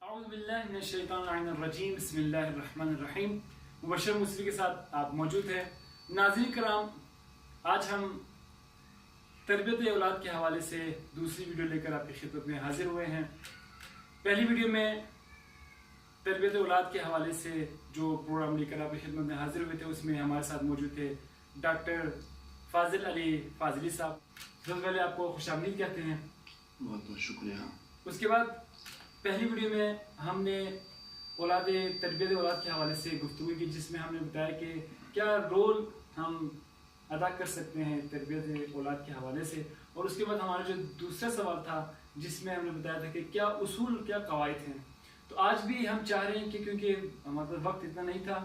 اعوذ باللہ من الشیطان الرجیم بسم اللہ الرحمن الرحیم۔ مبشر مصری کے ساتھ آپ موجود ہیں۔ ناظرین کرام، آج ہم تربیت اولاد کے حوالے سے دوسری ویڈیو لے کر آپ کی خدمت میں حاضر ہوئے ہیں۔ پہلی ویڈیو میں تربیت اولاد کے حوالے سے جو پروگرام لے کر آپ کی خدمت میں حاضر ہوئے تھے، اس میں ہمارے ساتھ موجود تھے ڈاکٹر فاضل علی فاضلی صاحب۔ سب سے پہلے آپ کو خوش آمدید کہتے ہیں۔ بہت بہت شکریہ۔ اس کے بعد پہلی ویڈیو میں ہم نے تربیت اولاد کے حوالے سے گفتگو کی، جس میں ہم نے بتایا کہ کیا رول ہم ادا کر سکتے ہیں تربیت اولاد کے حوالے سے، اور اس کے بعد ہمارا جو دوسرا سوال تھا جس میں ہم نے بتایا تھا کہ کیا اصول، کیا قواعد ہیں۔ تو آج بھی ہم چاہ رہے ہیں کہ کیونکہ ہمارے پاس وقت اتنا نہیں تھا،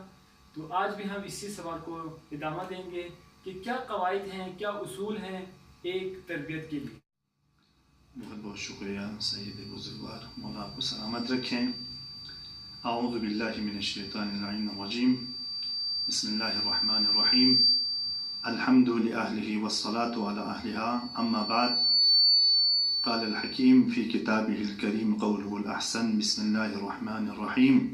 تو آج بھی ہم اسی سوال کو ادامہ دیں گے کہ کیا قواعد ہیں، کیا اصول ہیں ایک تربیت کے لیے۔ بہت بہت شکریہ سید بزرگوار، مولا آپ کو سلامت رکھیں۔ اعوذ باللہ من الشیطان اللعین الرجیم، بسم اللہ الرحمن الرحیم، الحمد لأہلہ والصلاة علی اہلہا، اما بعد، قال الحکیم فی کتابہ الکریم قولہ الاحسن، بسم اللہ الرحمن الرحیم،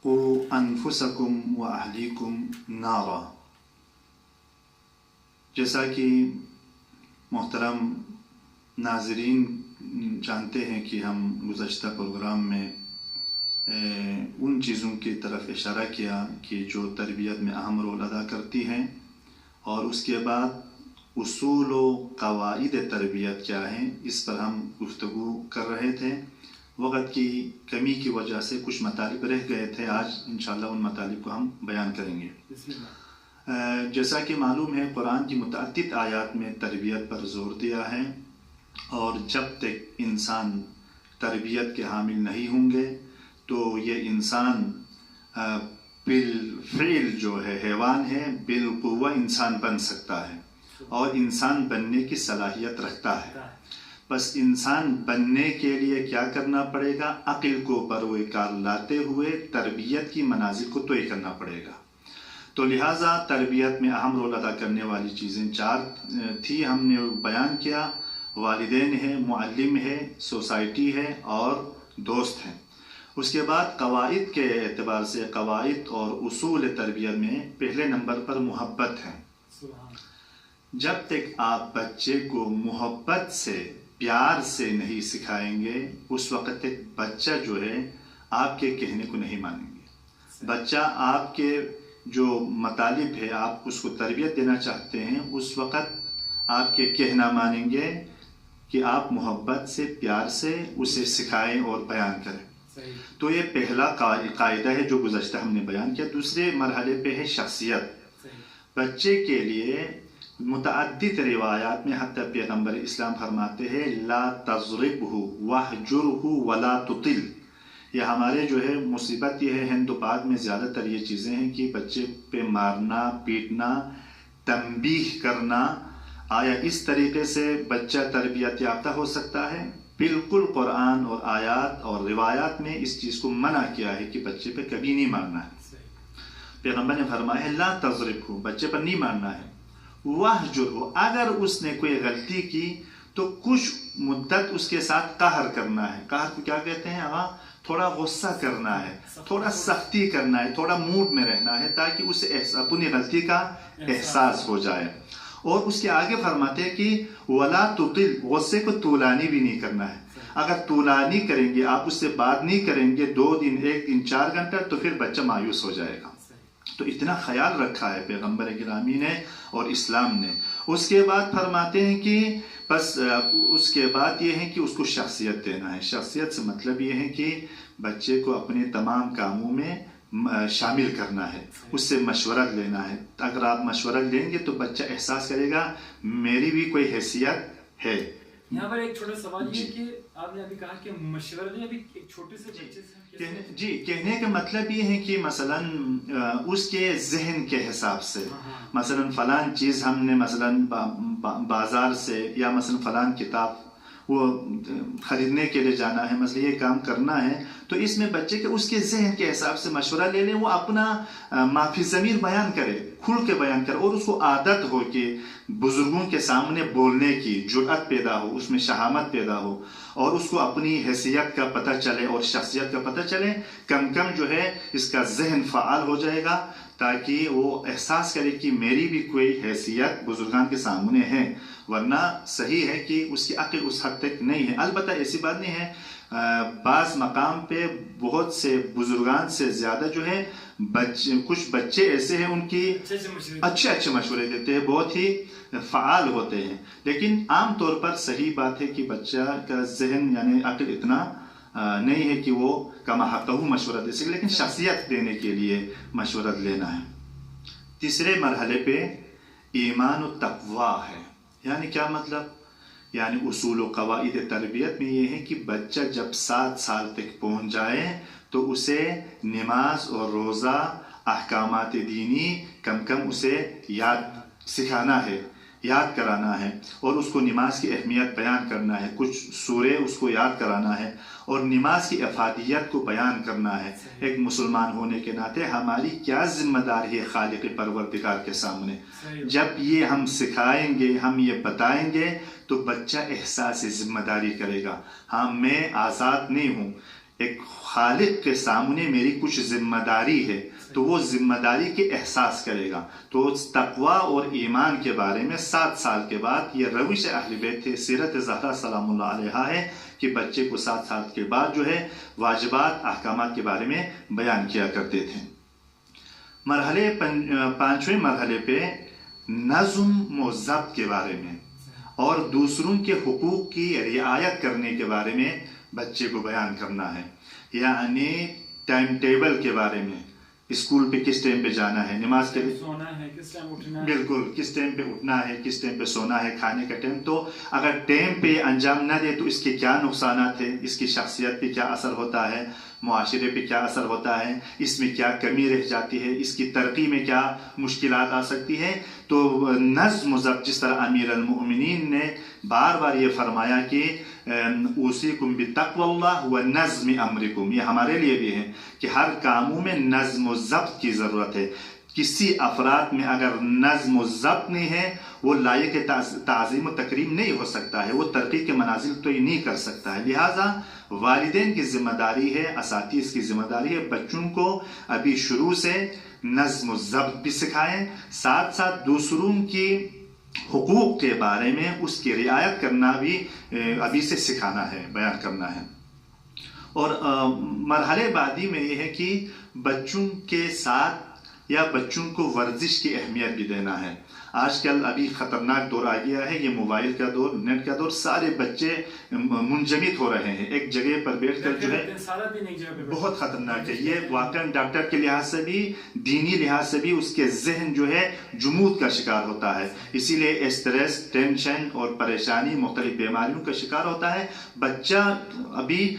قوا انفسکم واہلیکم نارا۔ جیسا کہ محترم ناظرین جانتے ہیں کہ ہم گزشتہ پروگرام میں ان چیزوں کی طرف اشارہ کیا کہ جو تربیت میں اہم رول ادا کرتی ہیں، اور اس کے بعد اصول و قواعد تربیت کیا ہیں، اس پر ہم گفتگو کر رہے تھے۔ وقت کی کمی کی وجہ سے کچھ مطالب رہ گئے تھے، آج انشاءاللہ ان مطالب کو ہم بیان کریں گے۔ جیسا کہ معلوم ہے، قرآن کی متعدد آیات میں تربیت پر زور دیا ہے، اور جب تک انسان تربیت کے حامل نہیں ہوں گے تو یہ انسان بالفعل جو ہے حیوان ہے، بالقوہ انسان بن سکتا ہے اور انسان بننے کی صلاحیت رکھتا ہے۔ بس انسان بننے کے لیے کیا کرنا پڑے گا؟ عقل کو بروئے کار لاتے ہوئے تربیت کی منازل کو طے کرنا پڑے گا۔ تو لہٰذا تربیت میں اہم رول ادا کرنے والی چیزیں 4 تھی، ہم نے بیان کیا۔ والدین ہے، معلم ہے، سوسائٹی ہے اور دوست ہیں۔ اس کے بعد قواعد کے اعتبار سے قواعد اور اصول تربیت میں پہلے نمبر پر محبت ہے۔ جب تک آپ بچے کو محبت سے، پیار سے نہیں سکھائیں گے، اس وقت تک بچہ جو ہے آپ کے کہنے کو نہیں مانیں گے۔ بچہ آپ کے جو مطالب ہے، آپ اس کو تربیت دینا چاہتے ہیں، اس وقت آپ کے کہنا مانیں گے کہ آپ محبت سے، پیار سے اسے سکھائیں اور بیان کریں۔ تو یہ پہلا قاعدہ ہے جو گزشتہ ہم نے بیان کیا۔ دوسرے مرحلے پہ ہے شخصیت۔ بچے کے لیے متعدد روایات میں حتی پیغمبر اسلام فرماتے ہیں لا تضربہ واہجرہ ولا تطل۔ یہ ہمارے جو ہے مصیبت یہ ہے، ہند و پاک میں زیادہ تر یہ چیزیں ہیں کہ بچے پہ مارنا، پیٹنا، تنبیہ کرنا۔ آیا اس طریقے سے بچہ تربیت یافتہ ہو سکتا ہے؟ بالکل قرآن اور آیات اور روایات میں اس چیز کو منع کیا ہے کہ بچے پہ کبھی نہیں مارنا ہے۔ پیغمبر نے فرمایا ہے لا تضربہ، بچے پر نہیں مارنا ہے۔ واہجرہ، اگر اس نے کوئی غلطی کی تو کچھ مدت اس کے ساتھ قہر کرنا ہے۔ قہر کو کیا کہتے ہیں؟ تھوڑا غصہ کرنا ہے، تھوڑا سختی کرنا ہے، تھوڑا موڈ میں رہنا ہے تاکہ اسے اپنی غلطی کا احساس ہو جائے۔ اور اس کے آگے فرماتے ہیں کہ ولا تطل، غصے کو طولانی بھی نہیں کرنا ہے۔ اگر طولانی کریں گے، آپ اس سے بات نہیں کریں گے 2 دن، 1 دن، 4 گھنٹہ، تو پھر بچہ مایوس ہو جائے گا۔ تو اتنا خیال رکھا ہے پیغمبر گرامی نے اور اسلام نے۔ اس کے بعد فرماتے ہیں کہ بس اس کے بعد یہ ہے کہ اس کو شخصیت دینا ہے۔ شخصیت سے مطلب یہ ہے کہ بچے کو اپنے تمام کاموں میں شامل کرنا ہے، اس سے مشورہ لینا ہے۔ اگر آپ مشورہ لیں گے تو بچہ احساس کرے گا میری بھی کوئی حیثیت ہے۔ یہاں پر ایک چھوٹا سوال یہ کہ آپ نے ابھی کہا کہ مشورہ دیں، ابھی ایک چھوٹے سے بچے سے کہنے کا مطلب یہ ہے کہ مثلا اس کے ذہن کے حساب سے، مثلا فلان چیز ہم نے مثلا بازار سے، یا مثلا فلان کتاب وہ خریدنے کے لیے جانا ہے، مثلا یہ کام کرنا ہے، تو اس میں بچے کے اس کے ذہن کے حساب سے مشورہ لے لیں، وہ اپنا معافی ضمیر بیان کرے، کھل کے بیان کرے، اور اس کو عادت ہو کہ بزرگوں کے سامنے بولنے کی جرأت پیدا ہو، اس میں شہامت پیدا ہو، اور اس کو اپنی حیثیت کا پتہ چلے اور شخصیت کا پتہ چلے، کم کم جو ہے اس کا ذہن فعال ہو جائے گا، تاکہ وہ احساس کرے کہ میری بھی کوئی حیثیت بزرگان کے سامنے ہے، ورنہ صحیح ہے کہ اس کی عقل اس حد تک نہیں ہے۔ البتہ ایسی بات نہیں ہے، بعض مقام پہ بہت سے بزرگان سے زیادہ جو ہے کچھ بچے ایسے ہیں، ان کی اچھے مشورے دیتے ہیں، بہت ہی فعال ہوتے ہیں، لیکن عام طور پر صحیح بات ہے کہ بچہ کا ذہن یعنی عقل اتنا نہیں ہے کہ وہ کما حقہ مشورہ دے سکے، لیکن شخصیت دینے کے لیے مشورہ لینا ہے۔ تیسرے مرحلے پہ ایمان و تقوی ہے، یعنی کیا مطلب؟ یعنی اصول و قواعد تربیت میں یہ ہے کہ بچہ جب 7 سال تک پہنچ جائے تو اسے نماز اور روزہ، احکامات دینی کم کم اسے یاد سکھانا ہے، یاد کرانا ہے، اور اس کو نماز کی اہمیت بیان کرنا ہے، کچھ سورے اس کو یاد کرانا ہے، اور نماز کی افادیت کو بیان کرنا ہے۔ ایک مسلمان ہونے کے ناطے ہماری کیا ذمہ داری ہے خالق پروردگار کے سامنے؟ جب یہ ہم سکھائیں گے، ہم یہ بتائیں گے، تو بچہ احساس ذمہ داری کرے گا، ہاں میں آزاد نہیں ہوں، ایک خالق کے سامنے میری کچھ ذمہ داری ہے، تو وہ ذمہ داری کے احساس کرے گا۔ تو تقوی اور ایمان کے بارے میں 7 سال کے بعد یہ روش اہل بیت ہے، سیرت زہرا سلام اللہ علیہا ہے کہ بچے کو 7 سال کے بعد جو ہے واجبات، احکامات کے بارے میں بیان کیا کرتے تھے۔ پانچویں مرحلے پہ نظم و ضبط کے بارے میں اور دوسروں کے حقوق کی رعایت کرنے کے بارے میں بچے کو بیان کرنا ہے، یعنی ٹائم ٹیبل کے بارے میں، اسکول پہ کس ٹائم پہ جانا ہے، نماز کے لیے سونا ہے، کس ٹائم اٹھنا ہے، بالکل کس ٹائم پہ اٹھنا ہے، کس ٹائم پہ سونا ہے، کھانے کا ٹائم۔ تو اگر ٹائم پہ انجام نہ دے تو اس کے کیا نقصانات ہیں، اس کی شخصیت پہ کیا اثر ہوتا ہے، معاشرے پہ کیا اثر ہوتا ہے، اس میں کیا کمی رہ جاتی ہے، اس کی ترقی میں کیا مشکلات آ سکتی ہے۔ تو نظم و ضبط، جس طرح امیر المؤمنین نے بار بار یہ فرمایا کہ اوصیکم بتقوی اللہ و نظم امرکم، یہ ہمارے لیے بھی ہے کہ ہر کاموں میں نظم و ضبط کی ضرورت ہے۔ کسی افراد میں اگر نظم و ضبط نہیں ہے، وہ لائق تعظیم و تکریم نہیں ہو سکتا ہے، وہ ترقی کے منازل تو یہ نہیں کر سکتا ہے۔ لہٰذا والدین کی ذمہ داری ہے، اساتذہ کی ذمہ داری ہے، بچوں کو ابھی شروع سے نظم و ضبط بھی سکھائیں، ساتھ ساتھ دوسروں کی حقوق کے بارے میں اس کی رعایت کرنا بھی ابھی سے سکھانا ہے، بیان کرنا ہے۔ اور مرحلے بعدی میں یہ ہے کہ بچوں کے ساتھ یا بچوں کو ورزش کی اہمیت بھی دینا ہے۔ آج کل ابھی خطرناک دور آ گیا ہے، یہ موبائل کا دور، نیٹ کا دور، سارے بچے منجمد ہو رہے ہیں ایک جگہ پر بیٹھ کر، جو ہے بہت خطرناک ہے یہ واقعاً۔ ڈاکٹر کے لحاظ سے بھی، دینی لحاظ سے بھی اس کے ذہن جو ہے جمود کا شکار ہوتا ہے، اسی لیے اسٹریس، ٹینشن اور پریشانی، مختلف بیماریوں کا شکار ہوتا ہے۔ بچہ ابھی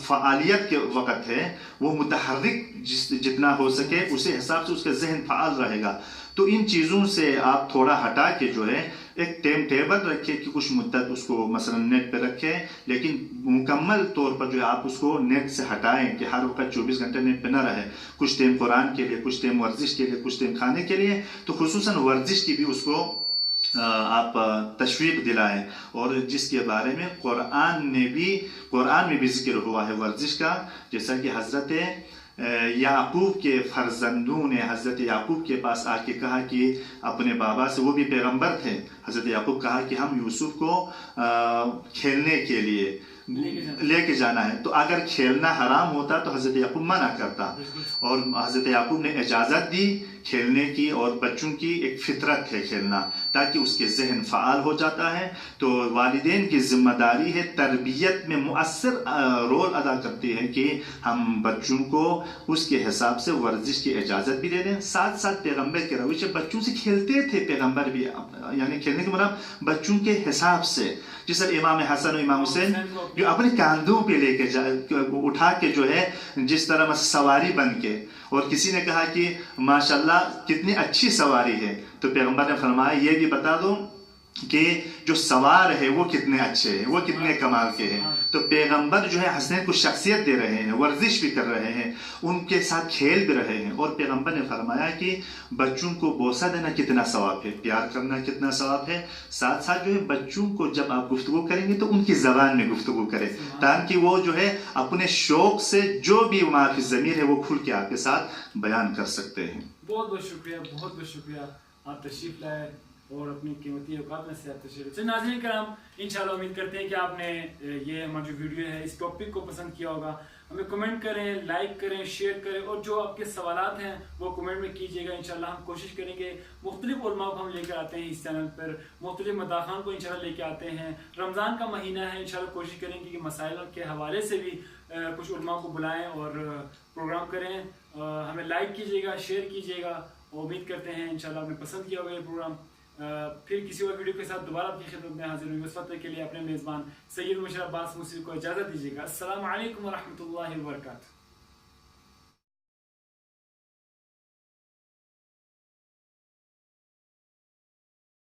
فعالیت کے وقت ہے، وہ متحرک جتنا ہو سکے اسی حساب سے اس کا ذہن فعال رہے گا۔ تو ان چیزوں سے آپ تھوڑا ہٹا کے جو ہے ایک ٹائم ٹیبل رکھے کہ کچھ مدت اس کو مثلا نیٹ پہ رکھے، لیکن مکمل طور پر جو ہے آپ اس کو نیٹ سے ہٹائیں کہ ہر وقت 24 گھنٹے نیٹ پہ نہ رہے، کچھ ٹائم قرآن کے لیے، کچھ ٹائم ورزش کے لیے، کچھ ٹائم کھانے کے لیے۔ تو خصوصاً ورزش کی بھی اس کو آپ تشویق دلائیں، اور جس کے بارے میں قرآن میں بھی ذکر ہوا ہے ورزش کا، جیسا کہ حضرت یعقوب کے فرزندوں نے حضرت یعقوب کے پاس آ کے کہا کہ اپنے بابا سے، وہ بھی پیغمبر تھے، حضرت یعقوب کہا کہ ہم یوسف کو کھیلنے کے لیے لے کے جانا ہے۔ تو اگر کھیلنا حرام ہوتا تو حضرت یعقوب منع کرتا، اور حضرت یعقوب نے اجازت دی کھیلنے کی، اور بچوں کی ایک فطرت ہے کھیلنا، تاکہ اس کے ذہن فعال ہو جاتا ہے۔ تو والدین کی ذمہ داری ہے، تربیت میں مؤثر رول ادا کرتی ہے کہ ہم بچوں کو اس کے حساب سے ورزش کی اجازت بھی دے دیں۔ ساتھ ساتھ پیغمبر کے روش بچوں سے کھیلتے تھے پیغمبر بھی، یعنی کھیلنے کے مراد بچوں کے حساب سے، جس طرح امام حسن و امام حسین جو اپنے کاندھوں پہ لے کے اٹھا کے جو ہے، جس طرح سواری بن کے، اور کسی نے کہا کہ ماشاءاللہ کتنی اچھی سواری ہے، تو پیغمبر نے فرمایا یہ بھی بتا دو کہ جو سوار ہے وہ کتنے اچھے ہیں, وہ کتنے کمال کے ہیں. تو پیغمبر جو ہے حسنین کو شخصیت دے رہے ہیں, ورزش بھی کر رہے ہیں, ان کے ساتھ کھیل بھی رہے ہیں. اور پیغمبر نے فرمایا کہ بچوں کو بوسہ دینا کتنا ثواب ہے, پیار کرنا کتنا ثواب ہے. ساتھ ساتھ جو ہے بچوں کو جب آپ گفتگو کریں گے تو ان کی زبان میں گفتگو کریں, تاکہ وہ جو ہے اپنے شوق سے جو بھی ما فی الضمیر ہے وہ کھل کے آپ کے ساتھ بیان کر سکتے ہیں. بہت بہت شکریہ, بہت بہت شکریہ, آپ تشریف لائے اور اپنی قیمتی اوقات میں سے آپ تشریف. چلیے ناظرین کرام, انشاءاللہ امید کرتے ہیں کہ آپ نے یہ ہمارا جو ویڈیو ہے اس ٹاپک کو پسند کیا ہوگا. ہمیں کمنٹ کریں, لائک کریں, شیئر کریں, اور جو آپ کے سوالات ہیں وہ کمنٹ میں کیجیے گا. انشاءاللہ ہم کوشش کریں گے, مختلف علماء کو ہم لے کر آتے ہیں اس چینل پر, مختلف مداخان کو انشاءاللہ لے کے آتے ہیں. رمضان کا مہینہ ہے, انشاءاللہ کوشش کریں گے کہ مسائل کے حوالے سے بھی کچھ علماء کو بلائیں اور پروگرام کریں. ہمیں لائک کیجیے گا, شیئر کیجیے گا. امید کرتے ہیں انشاءاللہ آپ نے پسند کیا ہوگا یہ پروگرام. پھر کسی اور ویڈیو کے ساتھ دوبارہ آپ کی خدمت میں حاضر ہوں. اس وقت کے لیے اپنے میزبان سید مشرف عباس موسیقی کو اجازت دیجیے گا. السلام علیکم ورحمۃ اللہ وبرکاتہ.